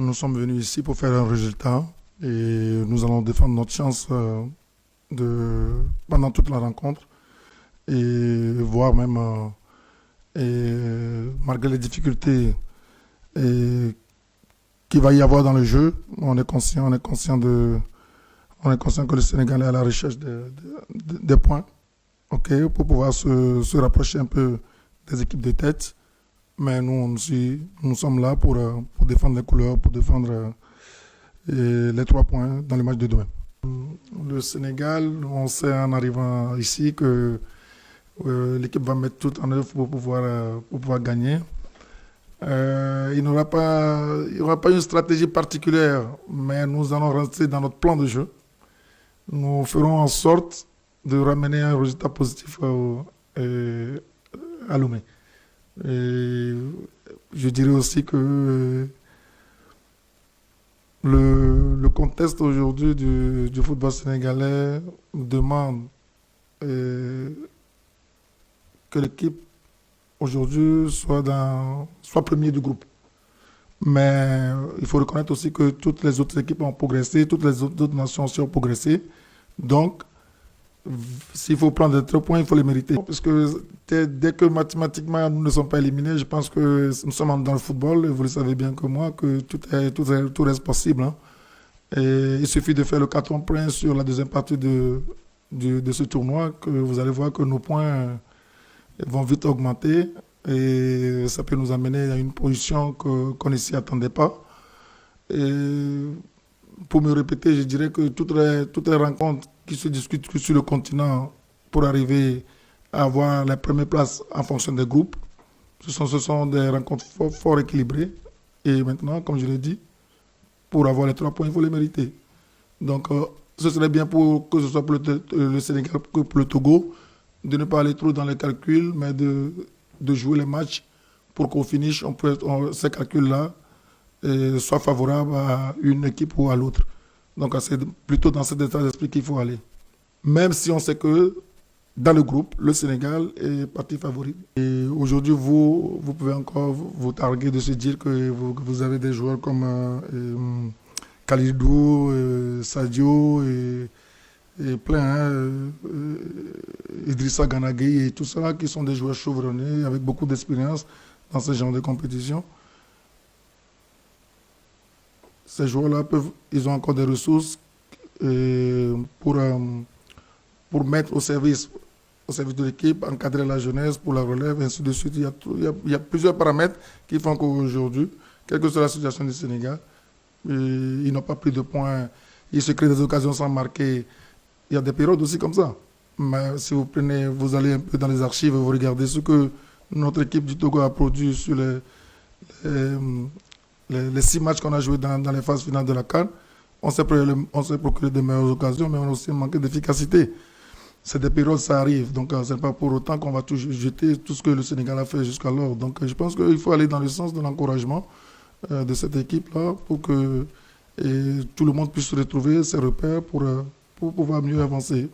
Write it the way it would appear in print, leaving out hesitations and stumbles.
Nous sommes venus ici pour faire un résultat et nous allons défendre notre chance pendant toute la rencontre et voir même, malgré les difficultés et, qu'il va y avoir dans le jeu, on est conscient que le Sénégal est à la recherche des points, ok, pour pouvoir se rapprocher un peu des équipes de tête. Mais nous sommes là pour défendre les couleurs, pour défendre les 3 points dans le match de demain. Le Sénégal, on sait en arrivant ici que l'équipe va mettre tout en œuvre pour pouvoir gagner. Il n'y aura pas une stratégie particulière, mais nous allons rester dans notre plan de jeu. Nous ferons en sorte de ramener un résultat positif à Lomé. Et je dirais aussi que le contexte aujourd'hui du football sénégalais demande que l'équipe aujourd'hui soit premier du groupe. Mais il faut reconnaître aussi que toutes les autres équipes ont progressé, toutes les autres nations aussi ont progressé. Donc, s'il faut prendre des 3 points, il faut les mériter. Parce que dès que mathématiquement nous ne sommes pas éliminés, je pense que nous sommes dans le football, et vous le savez bien que moi, que tout reste possible. Hein. Et il suffit de faire le carton plein sur la deuxième partie de ce tournoi, que vous allez voir que nos points vont vite augmenter et ça peut nous amener à une position qu'on ne s'y attendait pas. Et pour me répéter, je dirais que toutes les rencontres qui se discutent sur le continent pour arriver à avoir la première place en fonction des groupes, ce sont des rencontres fort équilibrées. Et maintenant, comme je l'ai dit, pour avoir les 3 points, il faut les mériter. Donc, ce serait bien que ce soit pour le Sénégal que pour le Togo, de ne pas aller trop dans les calculs, mais de jouer les matchs pour qu'au finish, ces calculs-là soient favorables à une équipe ou à l'autre. Donc, c'est plutôt dans cet état d'esprit qu'il faut aller. Même si on sait que dans le groupe, le Sénégal est parti favori. Et aujourd'hui, vous pouvez encore vous targuer de se dire que vous avez des joueurs comme Khalidou, Sadio et plein, Idrissa Gana Gueye et tout ça, qui sont des joueurs chevronnés avec beaucoup d'expérience dans ce genre de compétition. Ces joueurs-là ils ont encore des ressources pour mettre au service de l'équipe, encadrer la jeunesse pour la relève, ainsi de suite. Il y a plusieurs paramètres qui font qu'aujourd'hui, quelle que soit la situation du Sénégal, ils n'ont pas pris de points, ils se créent des occasions sans marquer. Il y a des périodes aussi comme ça. Mais si vous allez un peu dans les archives et vous regardez ce que notre équipe du Togo a produit sur les 6 matchs qu'on a joués dans les phases finales de la CAN, on s'est procuré de meilleures occasions, mais on a aussi manqué d'efficacité. C'est des périodes, ça arrive. Donc, ce n'est pas pour autant qu'on va tout jeter tout ce que le Sénégal a fait jusqu'alors. Donc, je pense qu'il faut aller dans le sens de l'encouragement de cette équipe-là pour que tout le monde puisse retrouver ses repères pour pouvoir mieux avancer.